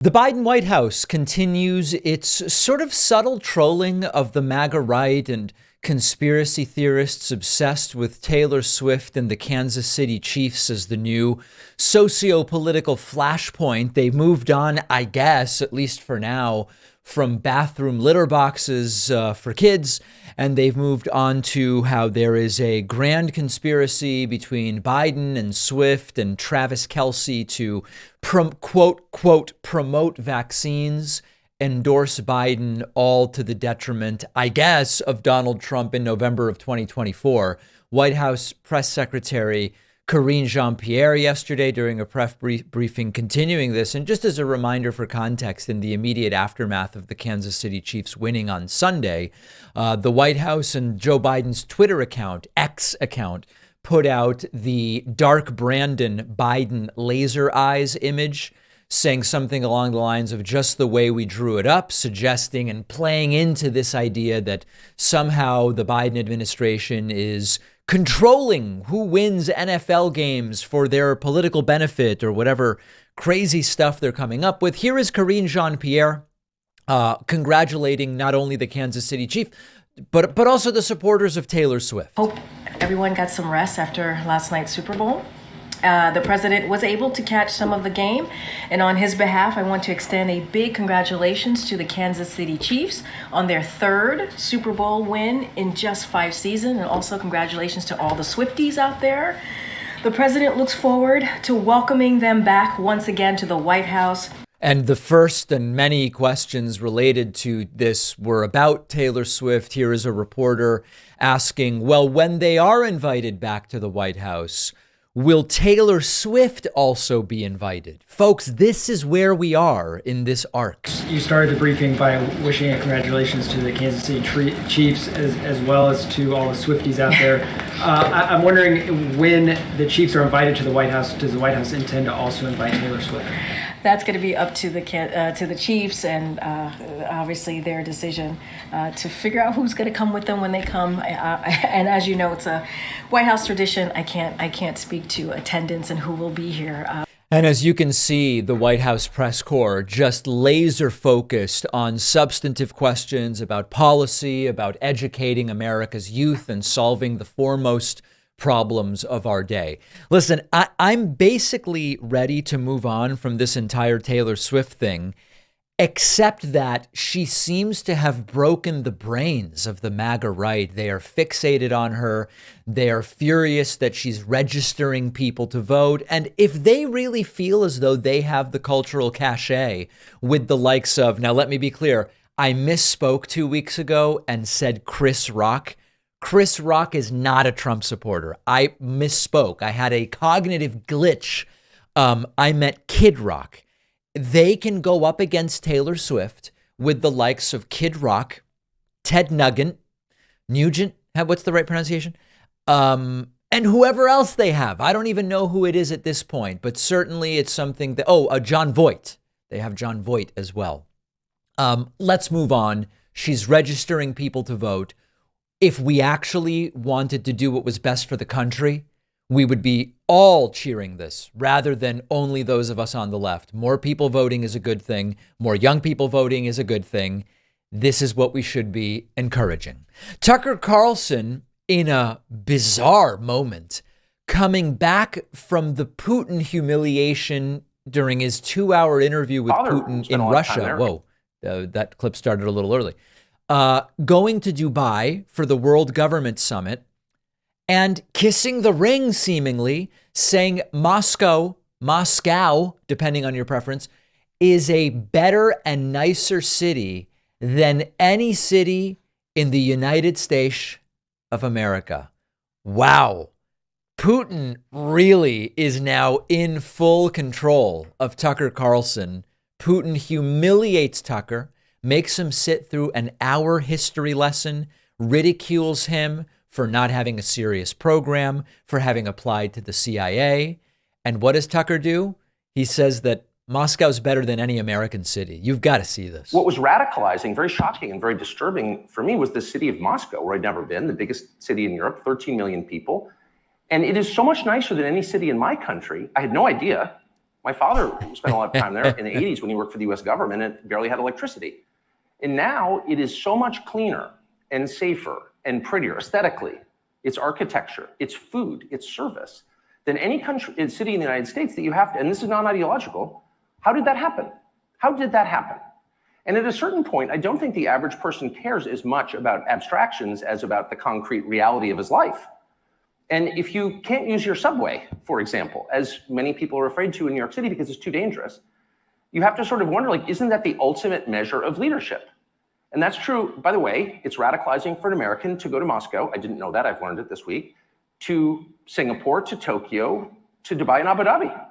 The Biden White House continues its sort of subtle trolling of the MAGA right and conspiracy theorists obsessed with Taylor Swift and the Kansas City Chiefs as the new socio-political flashpoint. They moved on, I guess, at least for now, from bathroom litter boxes for kids, and they've moved on to how there is a grand conspiracy between Biden and Swift and Travis Kelce to quote, promote vaccines, endorse Biden, all to the detriment, I guess, of Donald Trump in November of 2024. White House Press Secretary Karine Jean-Pierre yesterday during a press briefing continuing this. And just as a reminder for context, in the immediate aftermath of the Kansas City Chiefs winning on Sunday, the White House and Joe Biden's Twitter account, X account, put out the Dark Brandon Biden laser eyes image, saying something along the lines of just the way we drew it up, suggesting and playing into this idea that somehow the Biden administration is controlling who wins NFL games for their political benefit or whatever crazy stuff they're coming up with. Here is Karine Jean-Pierre congratulating not only the Kansas City Chiefs, but also the supporters of Taylor Swift. Hope everyone got some rest after last night's Super Bowl. The president was able to catch some of the game, and on his behalf, I want to extend a big congratulations to the Kansas City Chiefs on their third Super Bowl win in just 5 seasons, and also congratulations to all the Swifties out there. The president looks forward to welcoming them back once again to the White House. And the first and many questions related to this were about Taylor Swift. Here is a reporter asking, well, when they are invited back to the White House, will Taylor Swift also be invited? Folks, this is where we are in this arc. You started the briefing by wishing congratulations to the Kansas City Chiefs as well as to all the Swifties out there. I'm wondering, when the Chiefs are invited to the White House, does the White House intend to also invite Taylor Swift? That's going to be up to the Chiefs and obviously their decision to figure out who's going to come with them when they come. And as you know, it's a White House tradition. I can't speak to attendance and who will be here. And as you can see, the White House press corps just laser focused on substantive questions about policy, about educating America's youth and solving the foremost problems of our day. Listen, I'm basically ready to move on from this entire Taylor Swift thing, except that she seems to have broken the brains of the MAGA right. They are fixated on her. They are furious that she's registering people to vote. And if they really feel as though they have the cultural cachet with the likes of, now let me be clear, I misspoke 2 weeks ago and said Chris Rock. Chris Rock is not a Trump supporter. I misspoke. I had a cognitive glitch. I meant Kid Rock. They can go up against Taylor Swift with the likes of Kid Rock, Ted Nugent, what's the right pronunciation? And whoever else they have. I don't even know who it is at this point, but certainly it's something that, John Voight. They have John Voight as well. Let's move on. She's registering people to vote. If we actually wanted to do what was best for the country, we would be all cheering this rather than only those of us on the left. More people voting is a good thing. More young people voting is a good thing. This is what we should be encouraging. Tucker Carlson, in a bizarre moment, coming back from the Putin humiliation during his 2-hour interview with Putin in Russia. Whoa, that clip started a little early. Going to Dubai for the World Government Summit and kissing the ring, seemingly, saying Moscow, depending on your preference, is a better and nicer city than any city in the United States of America. Wow. Putin really is now in full control of Tucker Carlson. Putin humiliates Tucker, makes him sit through an hour history lesson, ridicules him for not having a serious program, for having applied to the CIA. And what does Tucker do? He says that Moscow's better than any American city. You've got to see this. What was radicalizing, very shocking and very disturbing for me was the city of Moscow, where I'd never been, the biggest city in Europe, 13 million people. And it is so much nicer than any city in my country. I had no idea. My father spent a lot of time there in the 80s when he worked for the US government and barely had electricity. And now it is so much cleaner and safer and prettier aesthetically. It's architecture, it's food, it's service than any country, city in the United States that you have to, and this is not ideological. How did that happen? How did that happen? And at a certain point, I don't think the average person cares as much about abstractions as about the concrete reality of his life. And if you can't use your subway, for example, as many people are afraid to in New York City because it's too dangerous, you have to sort of wonder, like, isn't that the ultimate measure of leadership? And that's true, by the way, it's radicalizing for an American to go to Moscow. I didn't know that, I've learned it this week, to Singapore, to Tokyo, to Dubai and Abu Dhabi.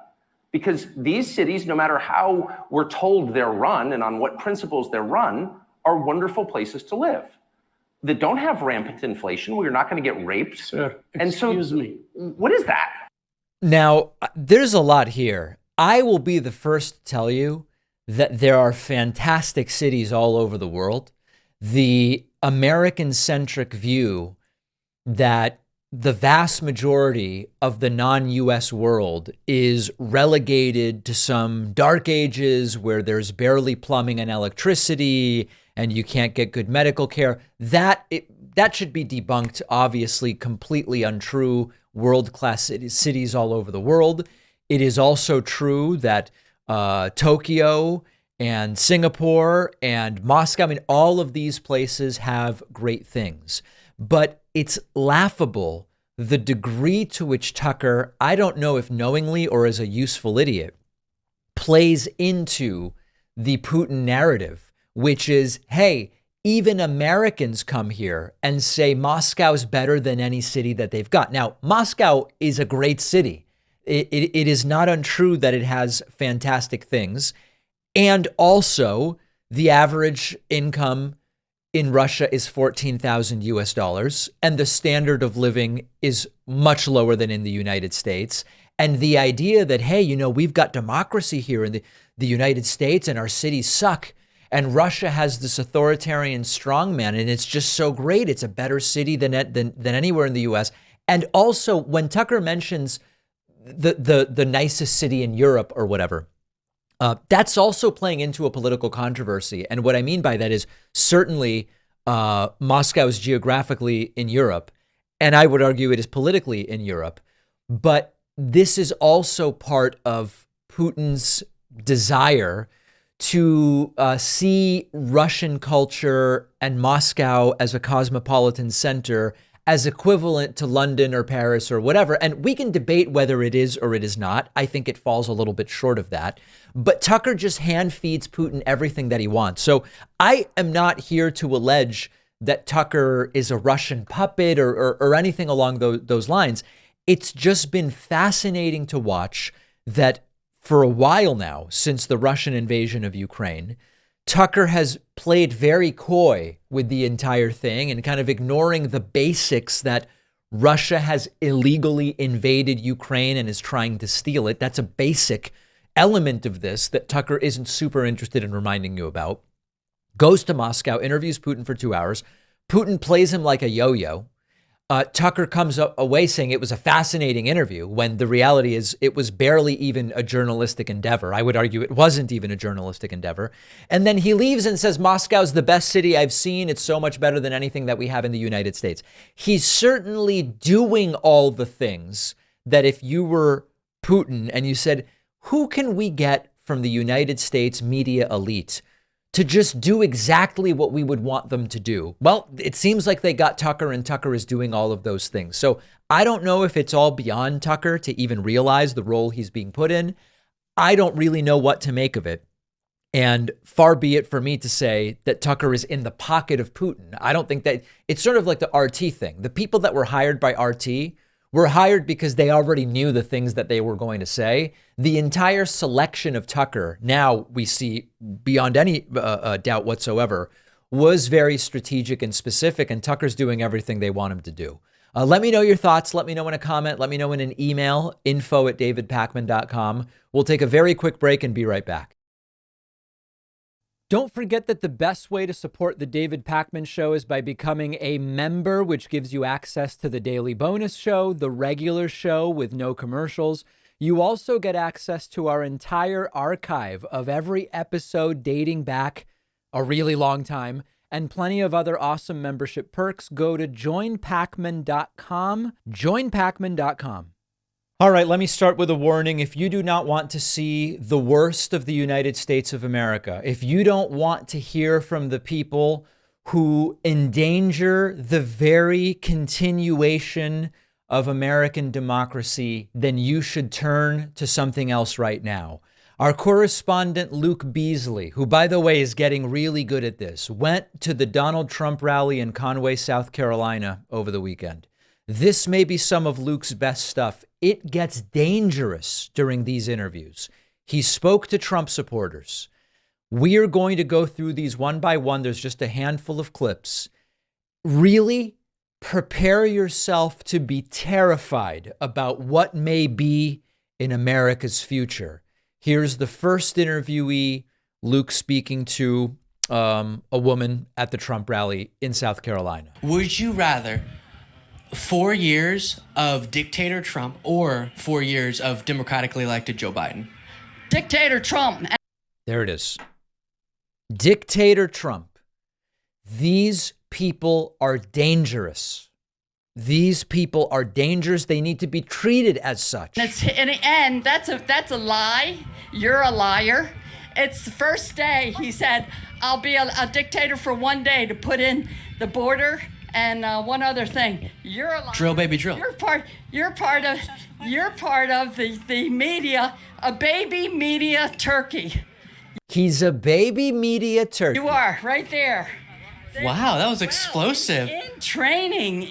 Because these cities, no matter how we're told they're run and on what principles they're run, are wonderful places to live that don't have rampant inflation, where you're not going to get raped. Sir, excuse me. What is that? Now, there's a lot here. I will be the first to tell you that there are fantastic cities all over the world. The American-centric view that the vast majority of the non-US world is relegated to some dark ages where there's barely plumbing and electricity and you can't get good medical care, that should be debunked. Obviously, completely untrue. World-class cities all over the world. It is also true that Tokyo and Singapore and Moscow, I mean, all of these places have great things. But it's laughable the degree to which Tucker, I don't know if knowingly or as a useful idiot, plays into the Putin narrative, which is, hey, even Americans come here and say Moscow's better than any city that they've got. Now, Moscow is a great city. It is not untrue that it has fantastic things. And also, the average income in Russia is $14,000 and the standard of living is much lower than in the United States. And the idea that, hey, you know, we've got democracy here in the United States and our cities suck, and Russia has this authoritarian strongman and it's just so great. It's a better city than anywhere in the US. And also, when Tucker mentions the nicest city in Europe or whatever, that's also playing into a political controversy. And what I mean by that is certainly Moscow is geographically in Europe, and I would argue it is politically in Europe. But this is also part of Putin's desire to see Russian culture and Moscow as a cosmopolitan center as equivalent to London or Paris or whatever. And we can debate whether it is or it is not. I think it falls a little bit short of that. But Tucker just hand feeds Putin everything that he wants. So I am not here to allege that Tucker is a Russian puppet or anything along those lines. It's just been fascinating to watch that for a while now, since the Russian invasion of Ukraine, Tucker has played very coy with the entire thing and kind of ignoring the basics that Russia has illegally invaded Ukraine and is trying to steal it. That's a basic element of this that Tucker isn't super interested in reminding you about. Goes to Moscow, interviews Putin for 2 hours. Putin plays him like a yo-yo. Tucker comes away saying it was a fascinating interview, when the reality is it was barely even a journalistic endeavor. I would argue it wasn't even a journalistic endeavor. And then he leaves and says, Moscow's the best city I've seen. It's so much better than anything that we have in the United States. He's certainly doing all the things that if you were Putin and you said, who can we get from the United States media elite to just do exactly what we would want them to do? Well, it seems like they got Tucker, and Tucker is doing all of those things. So I don't know if it's all beyond Tucker to even realize the role he's being put in. I don't really know what to make of it. And far be it for me to say that Tucker is in the pocket of Putin. I don't think that it's sort of like the RT thing. The people that were hired by RT were hired because they already knew the things that they were going to say. The entire selection of Tucker, now we see beyond any doubt whatsoever, was very strategic and specific, and Tucker's doing everything they want him to do. Let me know your thoughts. Let me know in a comment. Let me know in an email, info@davidpakman.com. We'll take a very quick break and be right back. Don't forget that the best way to support the David Pakman Show is by becoming a member, which gives you access to the daily bonus show, the regular show with no commercials. You also get access to our entire archive of every episode dating back a really long time and plenty of other awesome membership perks. Go to joinpacman.com, joinpacman.com. All right, let me start with a warning. If you do not want to see the worst of the United States of America, if you don't want to hear from the people who endanger the very continuation of American democracy, then you should turn to something else right now. Our correspondent Luke Beasley, who, by the way, is getting really good at this, went to the Donald Trump rally in Conway, South Carolina over the weekend. This may be some of Luke's best stuff. It gets dangerous during these interviews. He spoke to Trump supporters. We are going to go through these one by one. There's just a handful of clips. Really prepare yourself to be terrified about what may be in America's future. Here's the first interviewee, Luke speaking to a woman at the Trump rally in South Carolina. Would you rather 4 years of dictator Trump or 4 years of democratically elected Joe Biden? Dictator Trump. There it is. Dictator Trump. These people are dangerous. These people are dangerous. They need to be treated as such. And that's a lie. You're a liar. It's the first day he said, I'll be a dictator for 1 day to put in the border and one other thing. You're a liar. Drill, baby, drill. You're part of the media, a baby media turkey. He's a baby media turkey. You are right there. Wow, that was explosive. In training.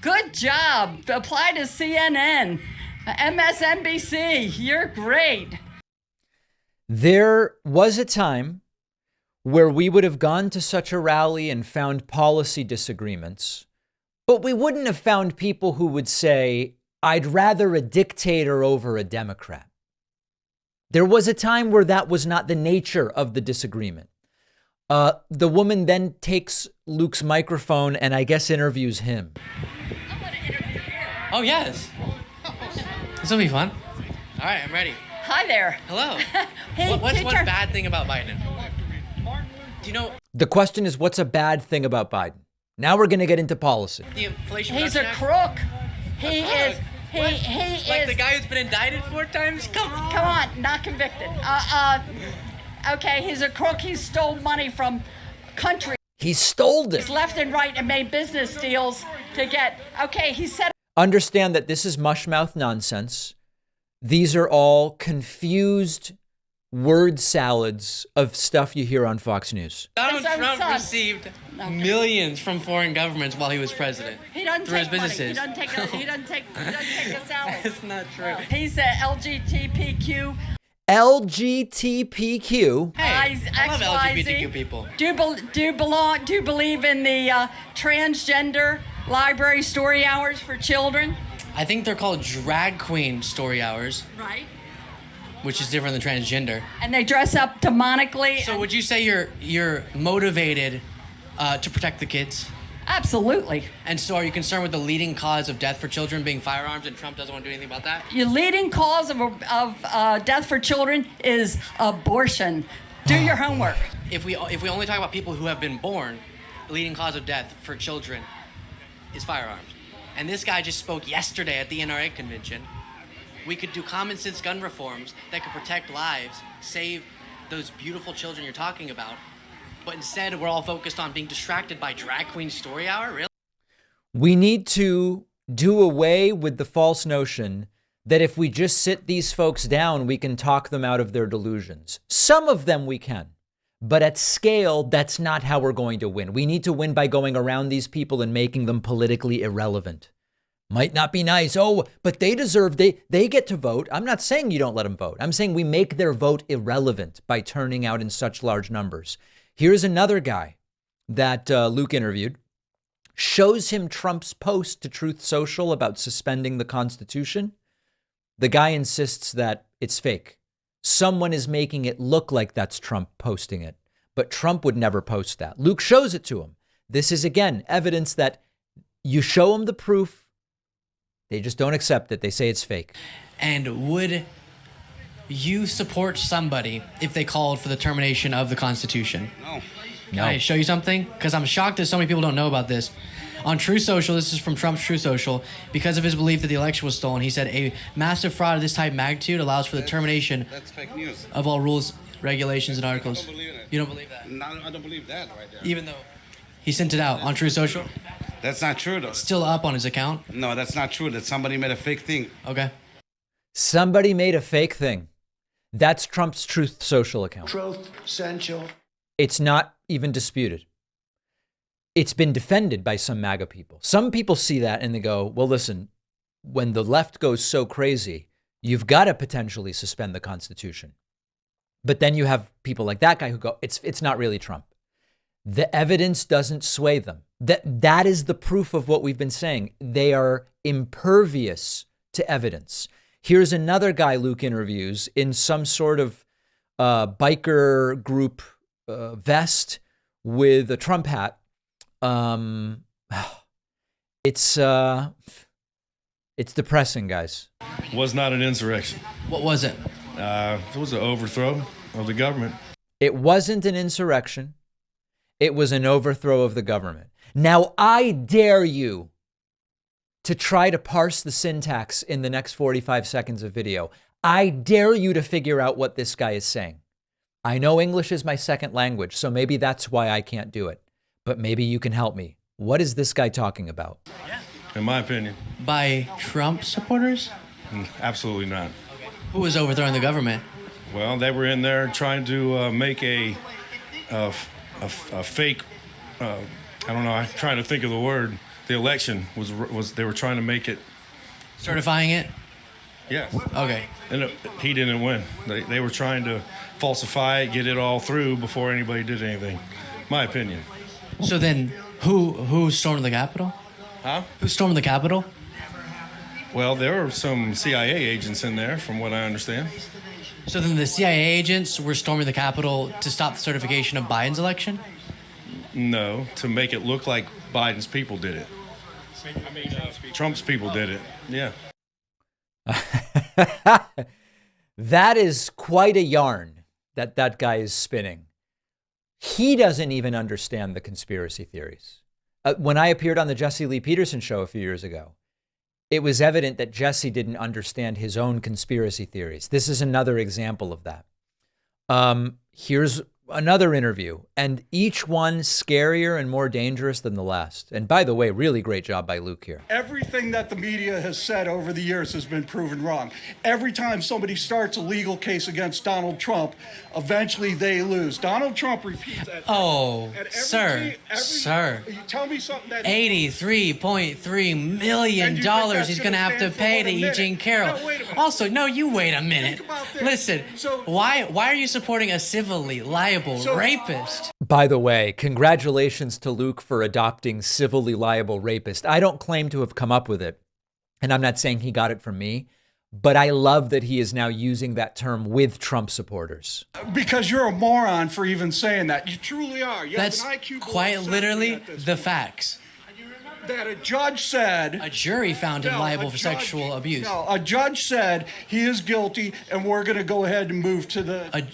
Good job. Apply to CNN, MSNBC. You're great. There was a time where we would have gone to such a rally and found policy disagreements, but we wouldn't have found people who would say, I'd rather a dictator over a Democrat. There was a time where that was not the nature of the disagreement. The woman then takes Luke's microphone and I guess interviews him. I'm going to interview you. Oh, yes. This will be fun. All right, I'm ready. Hi there. Hello. Hey, What's one teacher. bad thing about Biden? Do you know The question is, what's a bad thing about Biden? Now we're going to get into policy. the Inflation He's a Reduction Act? crook. He crook? is. What? He Like is. the guy who's been indicted 4 times? Come on. Come on, not convicted. Okay, he's a crook. He stole money from countries He stole it. left and right and made business deals to get. Okay, he said. Understand that this is mushmouth nonsense. These are all confused word salads of stuff you hear on Fox News. Donald That's Trump son. received millions from foreign governments while he was president. He doesn't through his take money. businesses. He doesn't take a salary. That's not true. He's a LGBTQ. LGBTQ. Hey, I love XYZ. LGBTQ people. Do you believe in the transgender library story hours for children? I think they're called drag queen story hours, Right. which is different than transgender. And they dress up demonically. So would you say you're motivated to protect the kids? Absolutely. And so are you concerned with the leading cause of death for children being firearms, and Trump doesn't want to do anything about that? Your leading cause of death for children is abortion. Do your homework. If we only talk about people who have been born, the leading cause of death for children is firearms. And this guy just spoke yesterday at the NRA convention. We could do common sense gun reforms that could protect lives, save those beautiful children you're talking about. But instead, we're all focused on being distracted by drag queen story hour? Really? We need to do away with the false notion that if we just sit these folks down, we can talk them out of their delusions. Some of them we can, but at scale, that's not how we're going to win. We need to win by going around these people and making them politically irrelevant. Might not be nice. Oh, but they deserve, they get to vote. I'm not saying you don't let them vote. I'm saying we make their vote irrelevant by turning out in such large numbers. Here's another guy that Luke interviewed. Shows him Trump's post to Truth Social about suspending the Constitution. The guy insists that it's fake. Someone is making it look like that's Trump posting it, but Trump would never post that. Luke shows it to him. This is, again, evidence that you show them the proof. They just don't accept it. They say it's fake. And would you support somebody if they called for the termination of the Constitution? No. Can I show you something? Because I'm shocked that so many people don't know about this. On True Social, this is from Trump's True Social, because of his belief that the election was stolen, he said a massive fraud of this type magnitude allows for the termination That's fake news. of all rules, regulations, and articles. I don't believe it. You don't believe that? No, I don't believe that right there. Even though he sent it out on True Social? That's not true, though. Still up on his account? No, that's not true. That somebody made a fake thing. Okay. Somebody made a fake thing. That's Trump's Truth Social account. Truth Central. It's not even disputed. It's been defended by some MAGA people. Some people see that and they go, well, listen, when the left goes so crazy, you've got to potentially suspend the Constitution. But then you have people like that guy who go, it's not really Trump. The evidence doesn't sway them. That is the proof of what we've been saying. They are impervious to evidence. Here's another guy Luke interviews in some sort of biker group vest with a Trump hat. It's depressing, guys. Was not an insurrection. What was it? It was an overthrow of the government. It wasn't an insurrection. It was an overthrow of the government. Now, I dare you to try to parse the syntax in the next 45 seconds of video. I dare you to figure out what this guy is saying. I know English is my second language, so maybe that's why I can't do it. But maybe you can help me. What is this guy talking about? In my opinion, By Trump supporters? absolutely not. Who was overthrowing the government? Well, they were in there trying to make a fake. I don't know. I'm trying to think of the word. The election was they were trying to make it. Certifying it? Yes. Okay. And he didn't win. They were trying to falsify it, get it all through before anybody did anything. My opinion. So then, who stormed the Capitol? Huh? Who stormed the Capitol? Well, there were some CIA agents in there, from what I understand. So then the CIA agents were storming the Capitol to stop the certification of Biden's election? No, to make it look like Biden's people did it. Trump's people did it. Yeah. That is quite a yarn that guy is spinning. He doesn't even understand the conspiracy theories. When I appeared on the Jesse Lee Peterson show a few years ago, it was evident that Jesse didn't understand his own conspiracy theories. This is another example of that. Here's another interview, and each one scarier and more dangerous than the last. And by the way, really great job by Luke here. Everything that the media has said over the years has been proven wrong. Every time somebody starts a legal case against Donald Trump, eventually they lose. Donald Trump repeats that. Oh, At every sir. You tell me something that $83.3 million And you think that's he's gonna going to have to stand for pay what, to a E. minute? Jean Carroll. No, wait a minute. Also, no, you wait a minute. Think about this. Listen, So- why are you supporting a civilly liable rapist? By the way, congratulations to Luke for adopting civilly liable rapist. I don't claim to have come up with it, and I'm not saying he got it from me, but I love that he is now using that term with Trump supporters. because you're a moron for even saying that. You truly are. You That's have an IQ below quite 70 literally at this the point. facts. That a judge said. A jury found him No, liable a for judge- sexual abuse. No, a judge said he is guilty, and we're going to go ahead and move to the.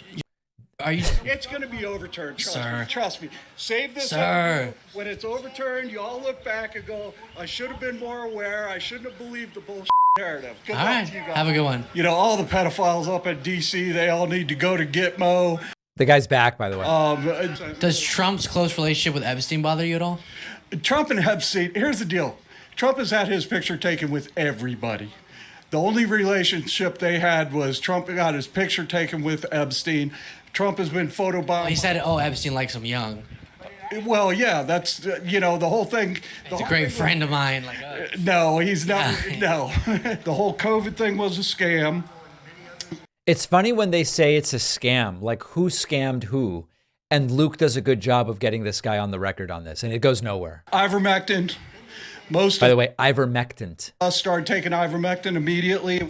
Are you? It's going to be overturned. Trust Sir. me. Trust me. Save this. Sir. When it's overturned, you all look back and go, "I should have been more aware. I shouldn't have believed the bullshit narrative." Good All luck right. to you guys. Have a good one. You know, all the pedophiles up at DC, they all need to go to Gitmo. The guy's back, by the way. Does Trump's close relationship with Epstein bother you at all? Trump and Epstein, here's the deal. Trump has had his picture taken with everybody. The only relationship they had was Trump got his picture taken with Epstein. Trump has been photobombed. He said, "Oh, Epstein likes him young." Well, yeah, that's, the whole thing. He's a great friend of mine. Like, No, he's not. No. The whole COVID thing was a scam. It's funny when they say it's a scam, like who scammed who? And Luke does a good job of getting this guy on the record on this, and it goes nowhere. Ivermectin. Most By of the way, ivermectin. us started taking ivermectin immediately.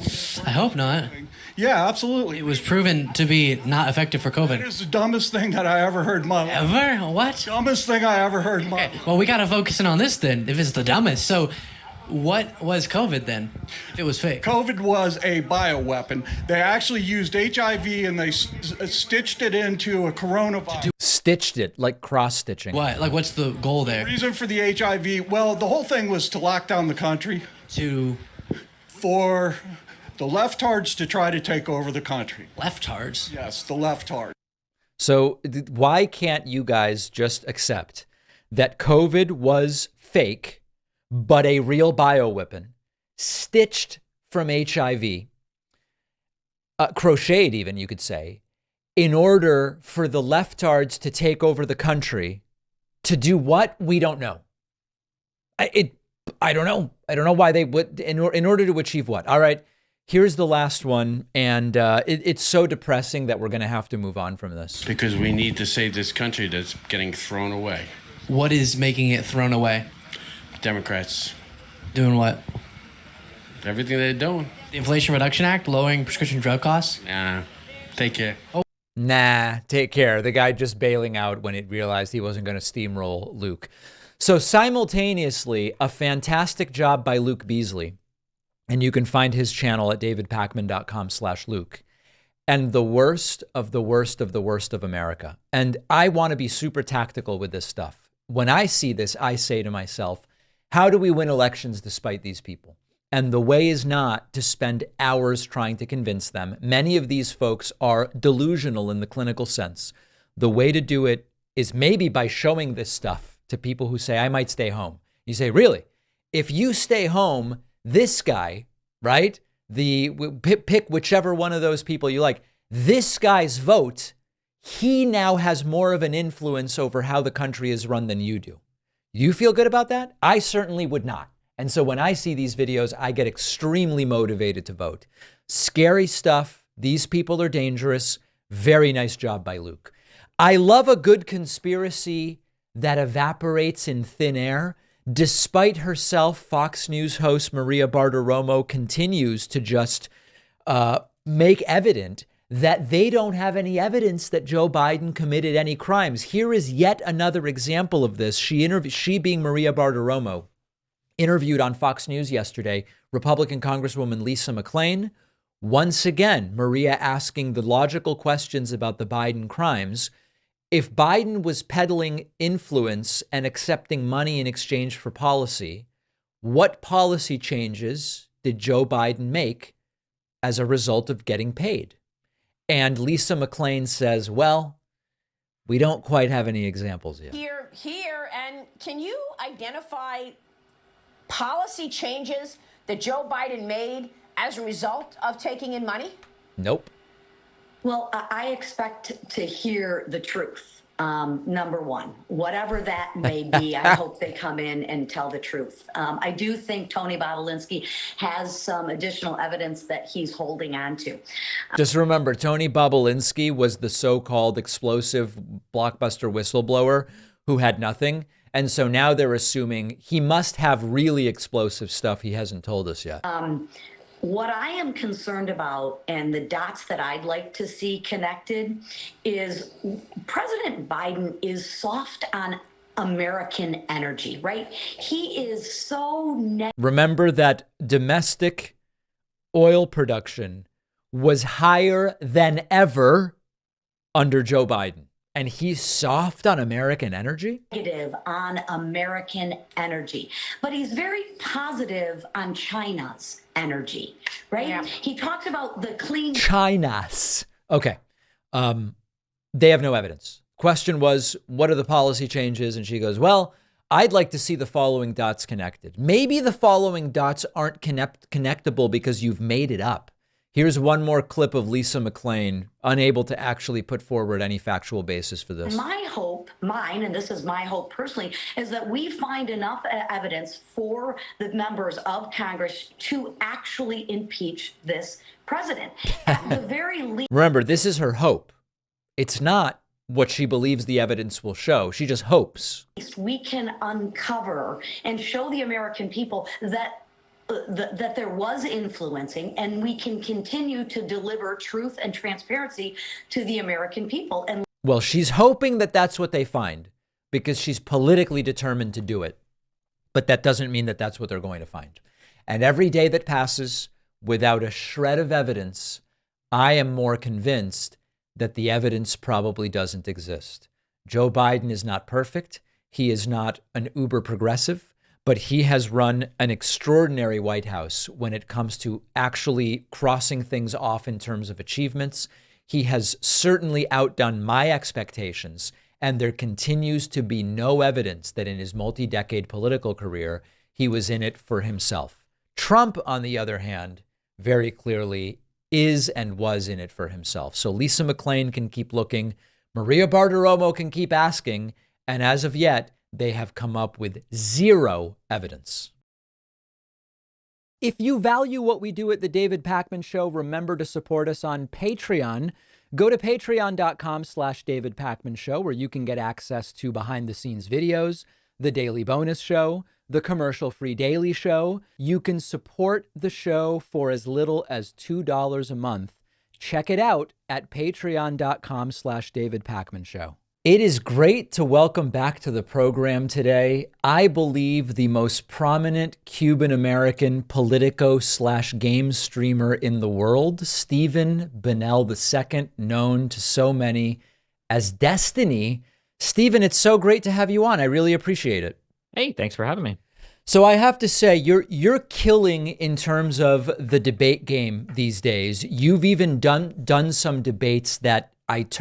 I hope not. Yeah, absolutely. It was proven to be not effective for It COVID. is the dumbest thing that I ever heard in my life. Ever? What? Dumbest thing I ever heard in my life. Well, we gotta focus in on this then. If it's the dumbest, so What was COVID then, if it was fake? COVID was a bioweapon. They actually used HIV and they stitched it into a coronavirus. Stitched it, like cross-stitching. What? Like, what's the goal there? Reason for the HIV, well, the whole thing was to lock down the country. For the leftards to try to take over the country. Leftards? Yes, the leftards. So why can't you guys just accept that COVID was fake, but a real bioweapon, stitched from HIV, crocheted even, you could say, in order for the leftards to take over the country to do what? We don't know. I don't know. I don't know why they would, in order to achieve what? All right, here's the last one, and it's so depressing that we're going to have to move on from this. Because we need to save this country that's getting thrown away. What is making it thrown away? Democrats. Doing what? Everything they're doing. The Inflation Reduction Act, lowering prescription drug costs? Nah, take care. Nah, take care. The guy just bailing out when it realized he wasn't going to steamroll Luke. So simultaneously, a fantastic job by Luke Beasley. And you can find his channel at davidpakman.com/Luke. And the worst of the worst of the worst of America. And I want to be super tactical with this stuff. When I see this, I say to myself, how do we win elections despite these people? And the way is not to spend hours trying to convince them. Many of these folks are delusional in the clinical sense. The way to do it is maybe by showing this stuff to people who say, I might stay home. You say, really? If you stay home, this guy, right? Pick whichever one of those people you like. This guy's vote, he now has more of an influence over how the country is run than you do. You feel good about that? I certainly would not. And so when I see these videos, I get extremely motivated to vote. Scary stuff. These people are dangerous. Very nice job by Luke. I love a good conspiracy that evaporates in thin air. Despite herself, Fox News host Maria Bartiromo continues to just make evident that they don't have any evidence that Joe Biden committed any crimes. Here is yet another example of this. She being Maria Bartiromo, interviewed on Fox News yesterday, Republican Congresswoman Lisa McClain. Once again, Maria asking the logical questions about the Biden crimes. If Biden was peddling influence and accepting money in exchange for policy, what policy changes did Joe Biden make as a result of getting paid? And Lisa McClain says, well, we don't quite have any examples yet. Here, and can you identify policy changes that Joe Biden made as a result of taking in money? Nope. Well, I expect to hear the truth. Number one, whatever that may be, I hope they come in and tell the truth. I do think Tony Bobulinski has some additional evidence that he's holding on to. Just remember, Tony Bobulinski was the so-called explosive blockbuster whistleblower who had nothing. And so now they're assuming he must have really explosive stuff he hasn't told us yet. What I am concerned about, and the dots that I'd like to see connected, is President Biden is soft on American energy, right? He is so... Remember that domestic oil production was higher than ever under Joe Biden. And he's soft on American energy? Negative on American energy. But he's very positive on China's energy, right? Yeah. He talks about the clean... China's. Okay. They have no evidence. Question was, what are the policy changes? And she goes, well, I'd like to see the following dots connected. Maybe the following dots aren't connectable because you've made it up. Here's one more clip of Lisa McClain, unable to actually put forward any factual basis for this. My hope, and this is my hope personally, is that we find enough evidence for the members of Congress to actually impeach this president. At the very least. Remember, this is her hope. It's not what she believes the evidence will show. She just hopes. We can uncover and show the American people that there was influencing, and we can continue to deliver truth and transparency to the American people. And well, she's hoping that that's what they find because she's politically determined to do it. But that doesn't mean that that's what they're going to find. And every day that passes without a shred of evidence, I am more convinced that the evidence probably doesn't exist. Joe Biden is not perfect. He is not an uber progressive, but he has run an extraordinary White House when it comes to actually crossing things off in terms of achievements. He has certainly outdone my expectations, and there continues to be no evidence that in his multi-decade political career, he was in it for himself. Trump, on the other hand, very clearly is and was in it for himself. So Lisa McClain can keep looking, Maria Bartiromo can keep asking, and as of yet, they have come up with zero evidence. If you value what we do at The David Pakman Show, remember to support us on Patreon. Go to patreon.com/David Pakman Show, where you can get access to behind-the-scenes videos, the Daily Bonus Show, the commercial-free Daily Show. You can support the show for as little as $2 a month. Check it out at patreon.com/David Pakman Show. It is great to welcome back to the program today, I believe, the most prominent Cuban-American Politico/game streamer in the world, Stephen Bennell II, known to so many as Destiny. Stephen, it's so great to have you on. I really appreciate it. Hey, thanks for having me. So I have to say, you're killing in terms of the debate game these days. You've even done some debates that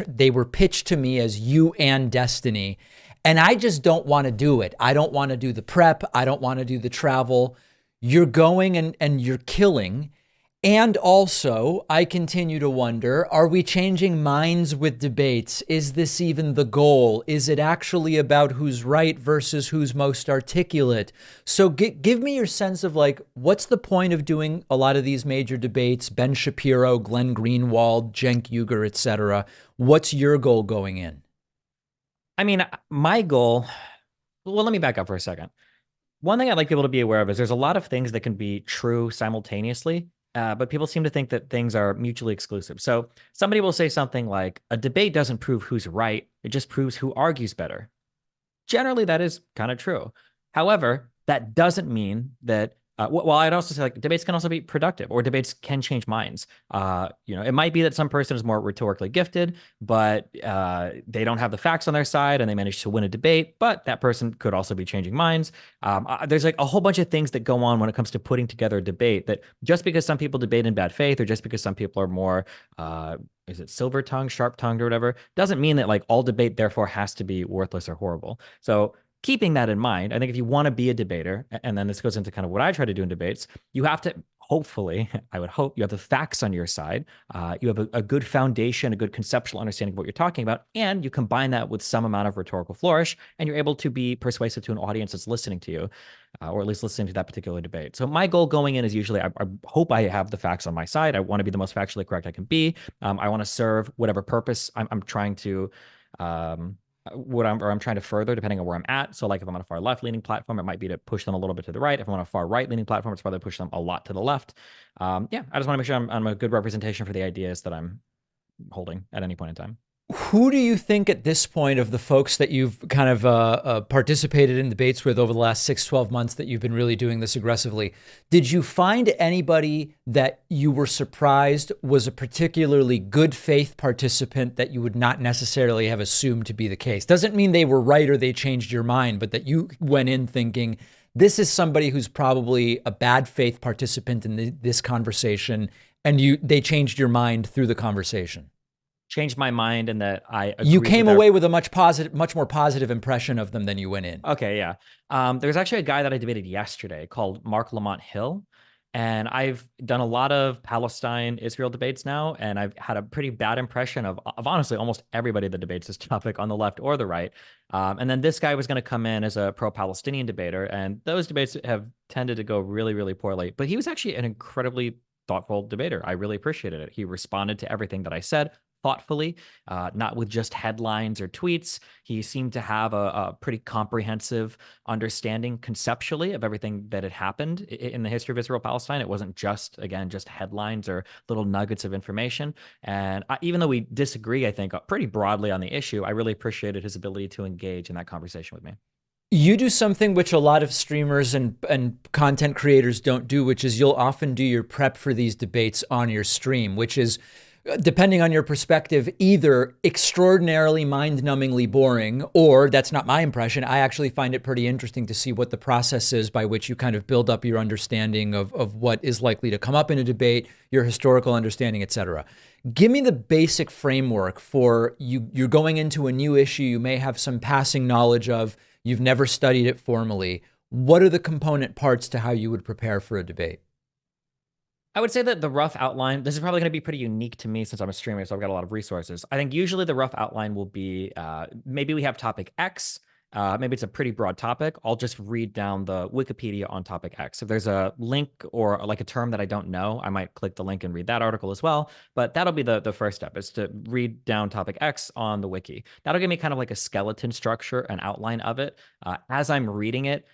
they were pitched to me as you and Destiny, and I just don't want to do it. I don't want to do the prep. I don't want to do the travel. You're going and you're killing. And also, I continue to wonder, are we changing minds with debates? Is this even the goal? Is it actually about who's right versus who's most articulate? So give me your sense of, like, what's the point of doing a lot of these major debates? Ben Shapiro, Glenn Greenwald, Cenk Uygur, etc. What's your goal going in? I mean, my goal, well, let me back up for a second. One thing I'd like people to be aware of is there's a lot of things that can be true simultaneously. But people seem to think that things are mutually exclusive. So somebody will say something like, a debate doesn't prove who's right. It just proves who argues better. Generally, that is kind of true. However, that doesn't mean that, well, I'd also say, like, debates can also be productive, or debates can change minds. It might be that some person is more rhetorically gifted, but they don't have the facts on their side and they manage to win a debate, but that person could also be changing minds. There's like a whole bunch of things that go on when it comes to putting together a debate, that just because some people debate in bad faith, or just because some people are more, is it silver-tongued, sharp-tongued, or whatever, doesn't mean that, like, all debate therefore has to be worthless or horrible. So keeping that in mind, I think if you want to be a debater, and then this goes into kind of what I try to do in debates, you have to, hopefully, I would hope you have the facts on your side. You have a good foundation, a good conceptual understanding of what you're talking about, and you combine that with some amount of rhetorical flourish, and you're able to be persuasive to an audience that's listening to you, or at least listening to that particular debate. So my goal going in is usually, I hope I have the facts on my side. I want to be the most factually correct I can be. I want to serve whatever purpose I'm trying to I'm trying to further, depending on where I'm at. So, like, if I'm on a far left-leaning platform, it might be to push them a little bit to the right. If I'm on a far right-leaning platform, it's probably to push them a lot to the left. I just want to make sure I'm a good representation for the ideas that I'm holding at any point in time. Who do you think at this point, of the folks that you've kind of participated in debates with over the last 6-12 months that you've been really doing this aggressively, did you find anybody that you were surprised was a particularly good faith participant that you would not necessarily have assumed to be the case? Doesn't mean they were right or they changed your mind, but that you went in thinking, this is somebody who's probably a bad faith participant in this conversation, and they changed your mind through the conversation. Changed my mind, and that I agree. You came away with a much more positive impression of them than you went in. Okay, yeah. There's actually a guy that I debated yesterday called Mark Lamont Hill, and I've done a lot of Palestine-Israel debates now, and I've had a pretty bad impression of honestly almost everybody that debates this topic on the left or the right. And then this guy was going to come in as a pro-Palestinian debater, and those debates have tended to go really, really poorly. But he was actually an incredibly thoughtful debater. I really appreciated it. He responded to everything that I said thoughtfully, not with just headlines or tweets. He seemed to have a pretty comprehensive understanding conceptually of everything that had happened in the history of Israel-Palestine. It wasn't just headlines or little nuggets of information. And even though we disagree, I think, pretty broadly on the issue, I really appreciated his ability to engage in that conversation with me. You do something which a lot of streamers and content creators don't do, which is you'll often do your prep for these debates on your stream, which is, depending on your perspective, either extraordinarily mind-numbingly boring, or that's not my impression. I actually find it pretty interesting to see what the process is by which you kind of build up your understanding of what is likely to come up in a debate, your historical understanding, etc. Give me the basic framework for you're going into a new issue you may have some passing knowledge of, you've never studied it formally. What are the component parts to how you would prepare for a debate? I would say that the rough outline, this is probably going to be pretty unique to me since I'm a streamer, so I've got a lot of resources. I think usually the rough outline will be, maybe we have topic X, maybe it's a pretty broad topic. I'll just read down the Wikipedia on topic X. If there's a link or like a term that I don't know, I might click the link and read that article as well. But that'll be the first step, is to read down topic X on the wiki. That'll give me kind of like a skeleton structure, an outline of it. As I'm reading it,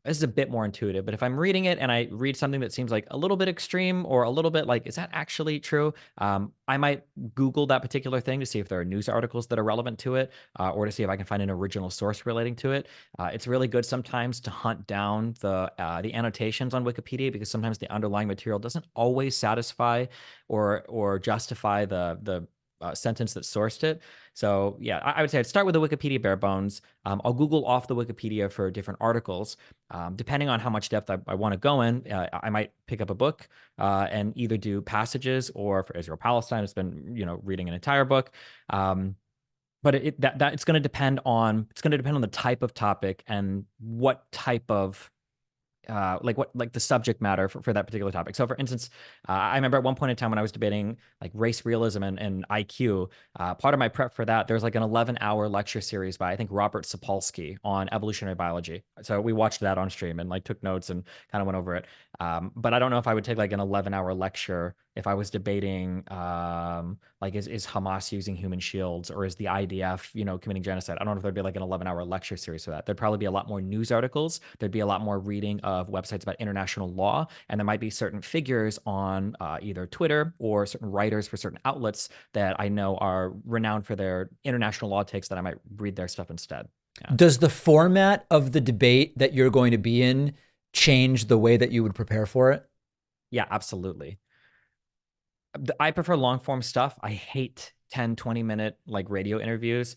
this is a bit more intuitive, but if I'm reading it and I read something that seems like a little bit extreme or a little bit like, is that actually true? I might Google that particular thing to see if there are news articles that are relevant to it, or to see if I can find an original source relating to it. It's really good sometimes to hunt down the annotations on Wikipedia, because sometimes the underlying material doesn't always satisfy or justify the sentence that sourced it. So yeah, I would say I'd start with the Wikipedia bare bones. I'll Google off the Wikipedia for different articles. Depending on how much depth I want to go in, I might pick up a book and either do passages, or for Israel Palestine, it's been reading an entire book. But it's going to depend on the type of topic and what type of like the subject matter for that particular topic. So for instance, I remember at one point in time when I was debating like race realism and IQ, part of my prep for that, there's like an 11-hour lecture series by, I think, Robert Sapolsky on evolutionary biology. So we watched that on stream and like took notes and kind of went over it. But I don't know if I would take like an 11-hour lecture if I was debating like is Hamas using human shields, or is the IDF committing genocide. I don't know if there'd be like an 11-hour lecture series for that. There'd probably be a lot more news articles. There'd be a lot more reading of websites about international law, and there might be certain figures on either Twitter or certain writers for certain outlets that I know are renowned for their international law takes, that I might read their stuff instead. Yeah. Does the format of the debate that you're going to be in change the way that you would prepare for it? Yeah, absolutely. I prefer long form stuff. I hate 10, 20-minute like radio interviews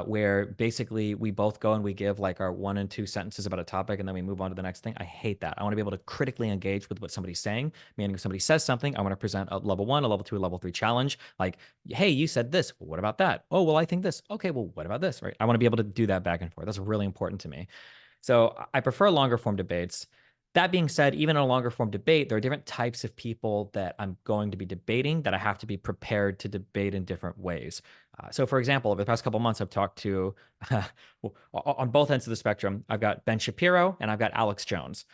where basically we both go and we give like our 1 and 2 sentences about a topic and then we move on to the next thing. I hate that. I want to be able to critically engage with what somebody's saying, meaning if somebody says something, I want to present a level 1, a level 2, a level 3 challenge. Like, hey, you said this. Well, what about that? Oh, well, I think this. Okay, well, what about this? Right? I want to be able to do that back and forth. That's really important to me. So I prefer longer form debates. That being said, even in a longer form debate, there are different types of people that I'm going to be debating that I have to be prepared to debate in different ways. So for example, over the past couple of months, I've talked to, on both ends of the spectrum, I've got Ben Shapiro and I've got Alex Jones.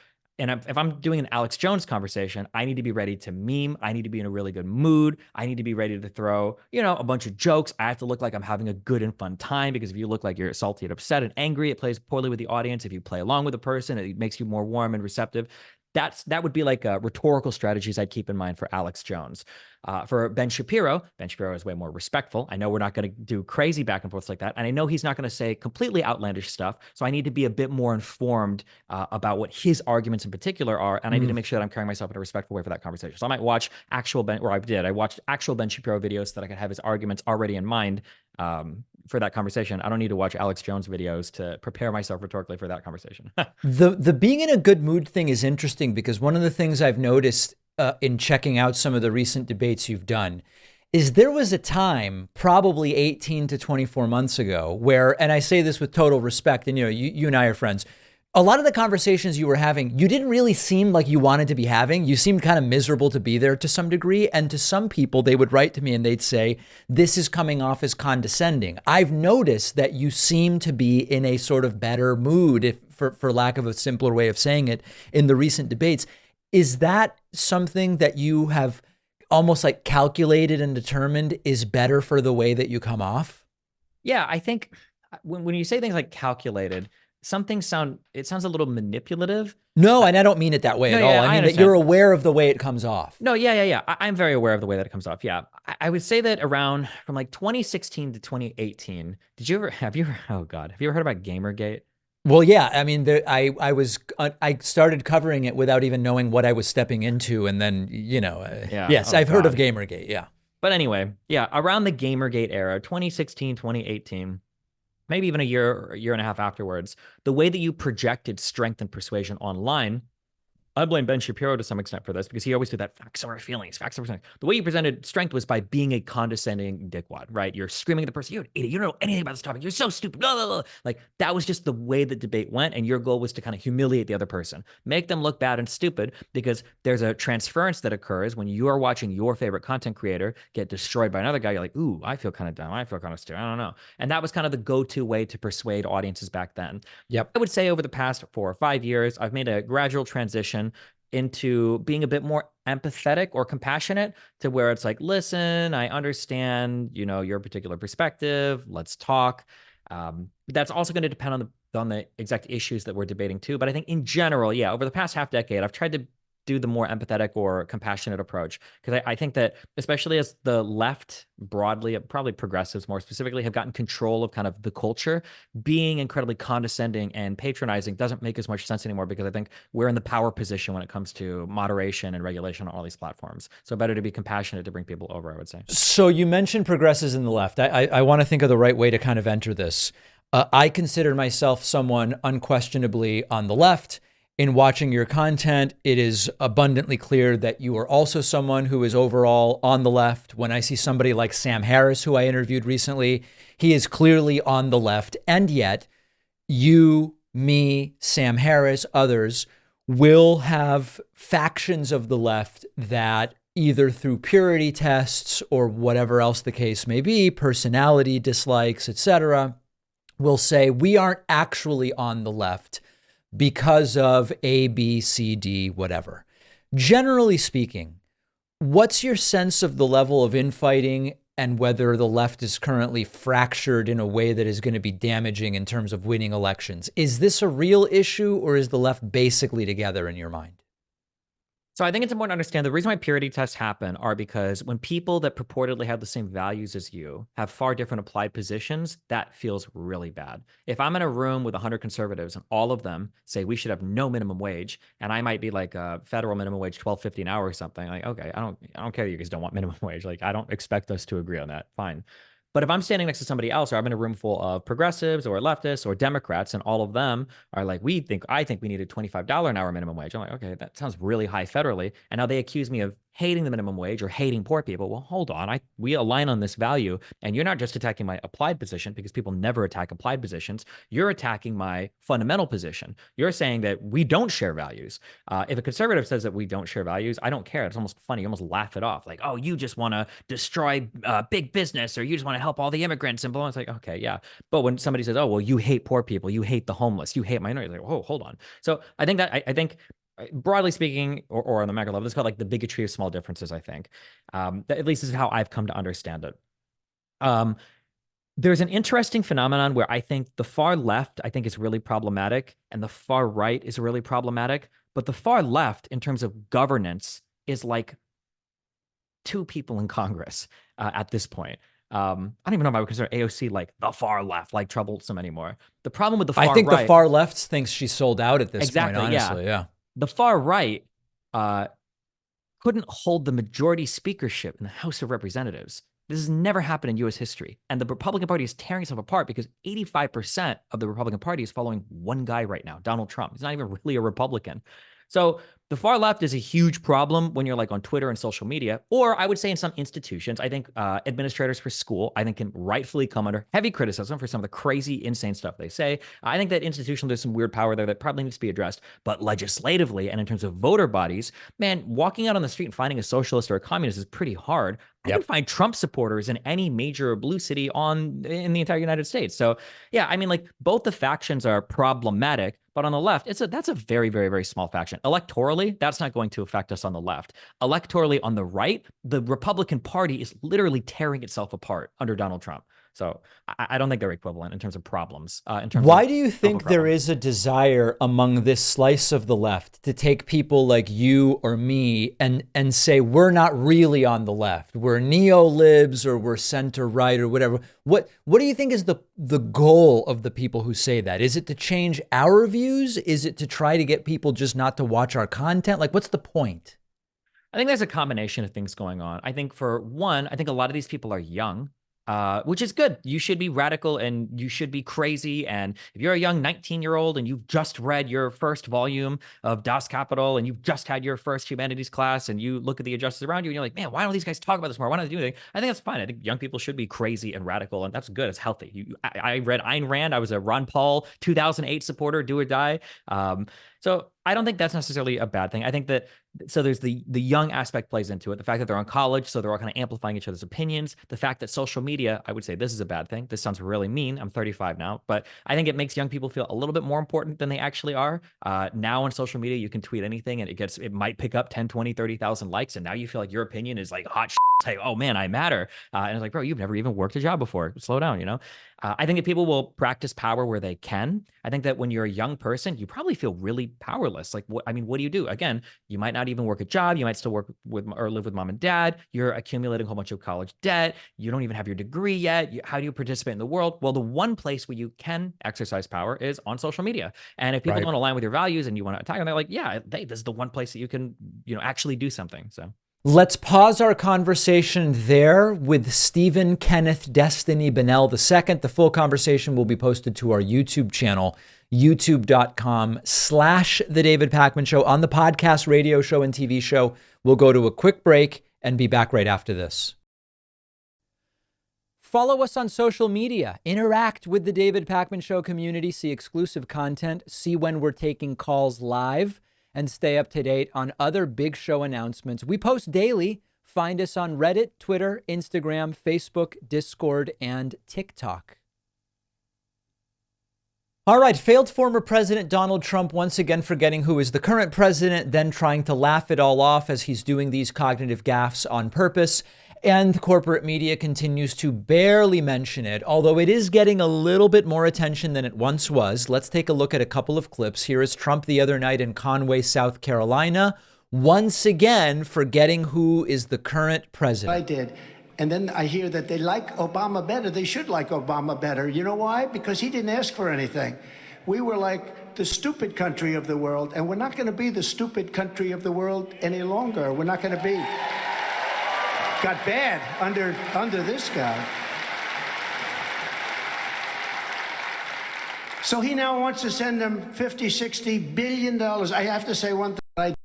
And if I'm doing an Alex Jones conversation, I need to be ready to meme. I need to be in a really good mood. I need to be ready to throw, a bunch of jokes. I have to look like I'm having a good and fun time, because if you look like you're salty and upset and angry, it plays poorly with the audience. If you play along with a person, it makes you more warm and receptive. That would be like rhetorical strategies I'd keep in mind for Alex Jones. For Ben Shapiro is way more respectful. I know we're not going to do crazy back and forths like that. And I know he's not going to say completely outlandish stuff. So I need to be a bit more informed about what his arguments in particular are. And I need to make sure that I'm carrying myself in a respectful way for that conversation. So I might watch I watched actual Ben Shapiro videos so that I could have his arguments already in mind for that conversation. I don't need to watch Alex Jones videos to prepare myself rhetorically for that conversation. The being in a good mood thing is interesting, because one of the things I've noticed in checking out some of the recent debates you've done is there was a time probably 18 to 24 months ago where, and I say this with total respect, and you and I are friends, a lot of the conversations you were having, you didn't really seem like you wanted to be having. You seemed kind of miserable to be there to some degree. And to some people, they would write to me and they'd say, this is coming off as condescending. I've noticed that you seem to be in a sort of better mood, for lack of a simpler way of saying it, in the recent debates. Is that something that you have almost like calculated and determined is better for the way that you come off? Yeah, I think when you say things like calculated, it sounds a little manipulative. No, and I don't mean it that way at all. I mean that you're aware of the way it comes off. No, yeah. I'm very aware of the way that it comes off. Yeah. I would say that around from like 2016 to 2018, have you ever heard about Gamergate? Well, yeah. I mean, I started covering it without even knowing what I was stepping into, and then yes, I've heard of Gamergate. Yeah. But anyway, yeah, around the Gamergate era, 2016, 2018, maybe even a year and a half afterwards, the way that you projected strength and persuasion online, I blame Ben Shapiro to some extent for this because he always did that facts over feelings, facts over feelings. The way you presented strength was by being a condescending dickwad, right? You're screaming at the person, you're an idiot, you don't know anything about this topic, you're so stupid, blah, blah, blah. Like that was just the way the debate went, and your goal was to kind of humiliate the other person, make them look bad and stupid, because there's a transference that occurs when you are watching your favorite content creator get destroyed by another guy. You're like, ooh, I feel kind of dumb, I feel kind of stupid, I don't know. And that was kind of the go-to way to persuade audiences back then. Yep. I would say over the past 4 or 5 years, I've made a gradual transition into being a bit more empathetic or compassionate, to where it's like, listen, I understand, your particular perspective. Let's talk. That's also going to depend on the exact issues that we're debating too. But I think in general, yeah, over the past half decade, I've tried to do the more empathetic or compassionate approach, because I think that especially as the left broadly, probably progressives more specifically, have gotten control of kind of the culture, being incredibly condescending and patronizing doesn't make as much sense anymore, because I think we're in the power position when it comes to moderation and regulation on all these platforms. So better to be compassionate to bring people over, I would say. So you mentioned progressives in the left. I want to think of the right way to kind of enter this. I consider myself someone unquestionably on the left. In watching your content, it is abundantly clear that you are also someone who is overall on the left. When I see somebody like Sam Harris, who I interviewed recently, he is clearly on the left. And yet you, me, Sam Harris, others will have factions of the left that either through purity tests or whatever else the case may be, personality dislikes, etc., will say we aren't actually on the left because of A, B, C, D, whatever. Generally speaking, what's your sense of the level of infighting and whether the left is currently fractured in a way that is going to be damaging in terms of winning elections? Is this a real issue, or is the left basically together in your mind? So I think it's important to understand the reason why purity tests happen are because when people that purportedly have the same values as you have far different applied positions, that feels really bad. If I'm in a room with 100 conservatives and all of them say we should have no minimum wage, and I might be like a federal minimum wage, $12.50 an hour or something, like, okay, I don't care that you guys don't want minimum wage. Like, I don't expect us to agree on that. Fine. But if I'm standing next to somebody else, or I'm in a room full of progressives or leftists or Democrats, and all of them are like, I think we need a $25 an hour minimum wage. I'm like, okay, that sounds really high federally. And now they accuse me of hating the minimum wage or hating poor people. Well, hold on. We align on this value, and you're not just attacking my applied position, because people never attack applied positions. You're attacking my fundamental position. You're saying that we don't share values. If a conservative says that we don't share values, I don't care. It's almost funny. You almost laugh it off. Like, oh, you just want to destroy big business, or you just want to help all the immigrants and blah. It's like, okay, yeah. But when somebody says, oh, well, you hate poor people, you hate the homeless, you hate minorities, like, oh, hold on. So I think that I think broadly speaking, or on the macro level, it's called like the bigotry of small differences, I think. That at least is how I've come to understand it. There's an interesting phenomenon where I think the far left, I think, is really problematic, and the far right is really problematic. But the far left, in terms of governance, is like 2 people in Congress at this point. I don't even know if I would consider AOC like the far left, like troublesome anymore. The problem with the far right, I think the far left thinks she's sold out at this point, honestly. Yeah. The far right couldn't hold the majority speakership in the House of Representatives. This has never happened in U.S. history. And the Republican Party is tearing itself apart because 85% of the Republican Party is following one guy right now, Donald Trump. He's not even really a Republican. So the far left is a huge problem when you're like on Twitter and social media, or I would say in some institutions. I think administrators for school, I think, can rightfully come under heavy criticism for some of the crazy, insane stuff they say. I think that institutionally there's some weird power there that probably needs to be addressed. But legislatively and in terms of voter bodies, man, walking out on the street and finding a socialist or a communist is pretty hard. I can find Trump supporters in any major blue city in the entire United States. So yeah, I mean, like, both the factions are problematic, but on the left, that's a very, very, very small faction. Electorally, that's not going to affect us on the left. Electorally on the right, the Republican Party is literally tearing itself apart under Donald Trump. So I don't think they're equivalent in terms of problems. In terms Why of do you think there is a desire among this slice of the left to take people like you or me and say we're not really on the left, we're neo-libs or we're center-right or whatever? What do you think is the goal of the people who say that? Is it to change our views? Is it to try to get people just not to watch our content? Like, what's the point? I think there's a combination of things going on. I think for one, I think a lot of these people are young. Which is good. You should be radical and you should be crazy. And if you're a young 19-year-old and you've just read your first volume of Das Kapital and you've just had your first humanities class and you look at the injustices around you and you're like, man, why don't these guys talk about this more? Why don't they do anything? I think that's fine. I think young people should be crazy and radical, and that's good. It's healthy. I read Ayn Rand. I was a Ron Paul 2008 supporter, do or die. So I don't think that's necessarily a bad thing. I think that, so there's the young aspect plays into it. The fact that they're on college, so they're all kind of amplifying each other's opinions. The fact that social media, I would say this is a bad thing. This sounds really mean. I'm 35 now, but I think it makes young people feel a little bit more important than they actually are. Now on social media, you can tweet anything and it might pick up 10, 20, 30,000 likes. And now you feel like your opinion is like hot shit. Say, oh man, I matter. And it's like, bro, you've never even worked a job before. Slow down, you know? I think that people will practice power where they can. I think that when you're a young person, you probably feel really powerless. Like, what do you do? Again, you might not even work a job. You might still work with or live with mom and dad. You're accumulating a whole bunch of college debt. You don't even have your degree yet. How do you participate in the world? Well, the one place where you can exercise power is on social media. And if people don't align with your values and you want to attack them, they're like, yeah, this is the one place that you can, actually do something. So. Let's pause our conversation there with Stephen Kenneth Destiny Bennell II. The full conversation will be posted to our YouTube channel, youtube.com/The David Pakman Show. On the podcast, radio show, and TV show, we'll go to a quick break and be back right after this. Follow us on social media. Interact with the David Pakman Show community. See exclusive content. See when we're taking calls live. And stay up to date on other big show announcements. We post daily. Find us on Reddit, Twitter, Instagram, Facebook, Discord, and TikTok. All right, failed former President Donald Trump once again forgetting who is the current president, then trying to laugh it all off as he's doing these cognitive gaffes on purpose. And corporate media continues to barely mention it, although it is getting a little bit more attention than it once was. Let's take a look at a couple of clips. Here is Trump the other night in Conway, South Carolina, once again forgetting who is the current president. I did. And then I hear that they like Obama better. They should like Obama better. You know why? Because he didn't ask for anything. We were like the stupid country of the world, and we're not going to be the stupid country of the world any longer. We're not going to be. Got bad under this guy. So he now wants to send them $50-60 billion. I have to say one thing.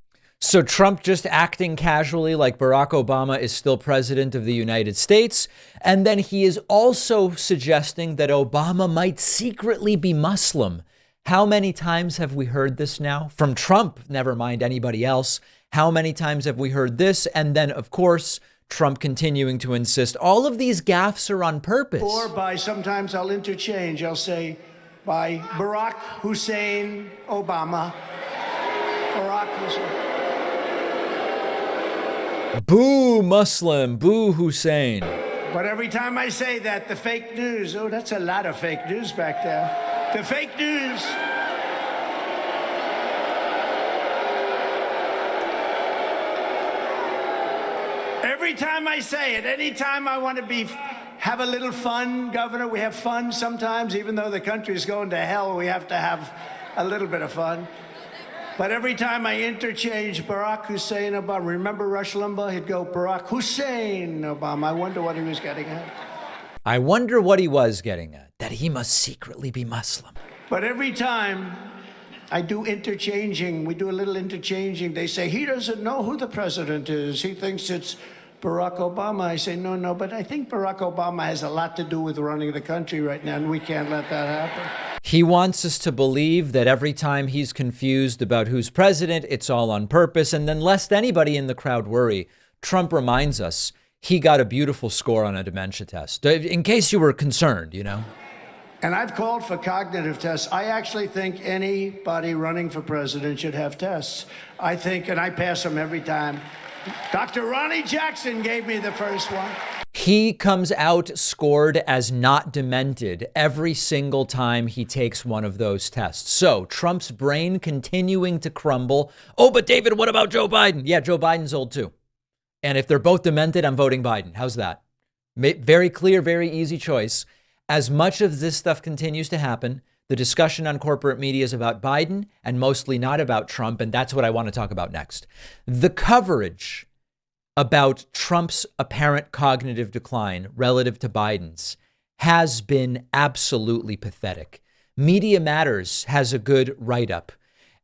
So Trump just acting casually like Barack Obama is still president of the United States. And then he is also suggesting that Obama might secretly be Muslim. How many times have we heard this now? From Trump, never mind anybody else. How many times have we heard this? And then, of course, Trump continuing to insist all of these gaffes are on purpose. Or by, sometimes I'll interchange. I'll say by Barack Hussein Obama. Barack Hussein. Boo Muslim, boo Hussein. But every time I say that, the fake news, oh, that's a lot of fake news back there. The fake news. Every time I say it, anytime I want to have a little fun, Governor, we have fun sometimes, even though the country's going to hell, we have to have a little bit of fun. But every time I interchange Barack Hussein Obama, remember Rush Limbaugh? He'd go, Barack Hussein Obama. I wonder what he was getting at. I wonder what he was getting at, that he must secretly be Muslim. But every time I do interchanging, we do a little interchanging, they say, he doesn't know who the president is. He thinks it's Barack Obama. I say, no, but I think Barack Obama has a lot to do with running the country right now, and we can't let that happen. He wants us to believe that every time he's confused about who's president, it's all on purpose. And then lest anybody in the crowd worry, Trump reminds us he got a beautiful score on a dementia test, in case you were concerned, you know. And I've called for cognitive tests. I actually think anybody running for president should have tests. I think, and I pass them every time. Dr. Ronnie Jackson gave me the first one. He comes out scored as not demented every single time he takes one of those tests. So Trump's brain continuing to crumble. Oh, but David, what about Joe Biden? Yeah, Joe Biden's old too. And if they're both demented, I'm voting Biden. How's that? Very clear, very easy choice. As much of this stuff continues to happen, the discussion on corporate media is about Biden and mostly not about Trump. And that's what I want to talk about next. The coverage about Trump's apparent cognitive decline relative to Biden's has been absolutely pathetic. Media Matters has a good write-up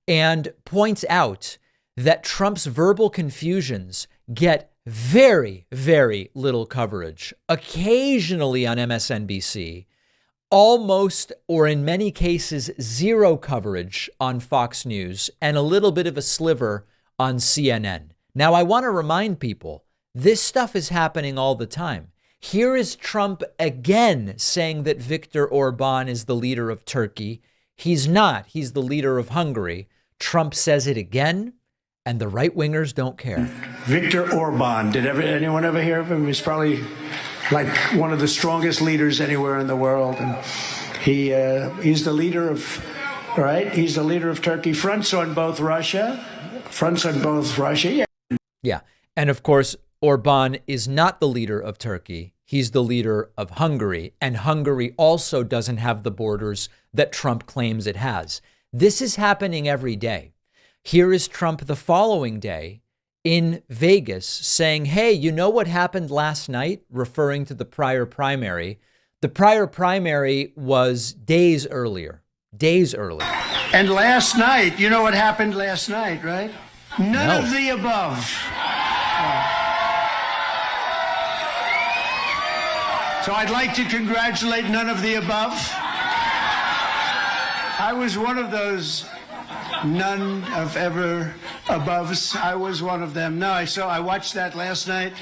and points out that Trump's verbal confusions get very, very little coverage, occasionally on MSNBC, almost or in many cases zero coverage on Fox News, and a little bit of a sliver on CNN. Now, I want to remind people, this stuff is happening all the time. Here is Trump again saying that Viktor Orban is the leader of Turkey. He's not. He's the leader of Hungary. Trump says it again, and the right-wingers don't care. Viktor Orban, did anyone ever hear of him? He's probably like one of the strongest leaders anywhere in the world. And he's the leader of, right? He's the leader of Turkey. Fronts on both Russia. Yeah. Yeah. And of course, Orban is not the leader of Turkey. He's the leader of Hungary. And Hungary also doesn't have the borders that Trump claims it has. This is happening every day. Here is Trump the following day in Vegas saying, hey, you know what happened last night? Referring to the prior primary. The prior primary was days earlier. And last night, you know what happened last night, right? None of the above. So I'd like to congratulate none of the above. I was one of those none of ever aboves. I was one of them. No, I watched that last night,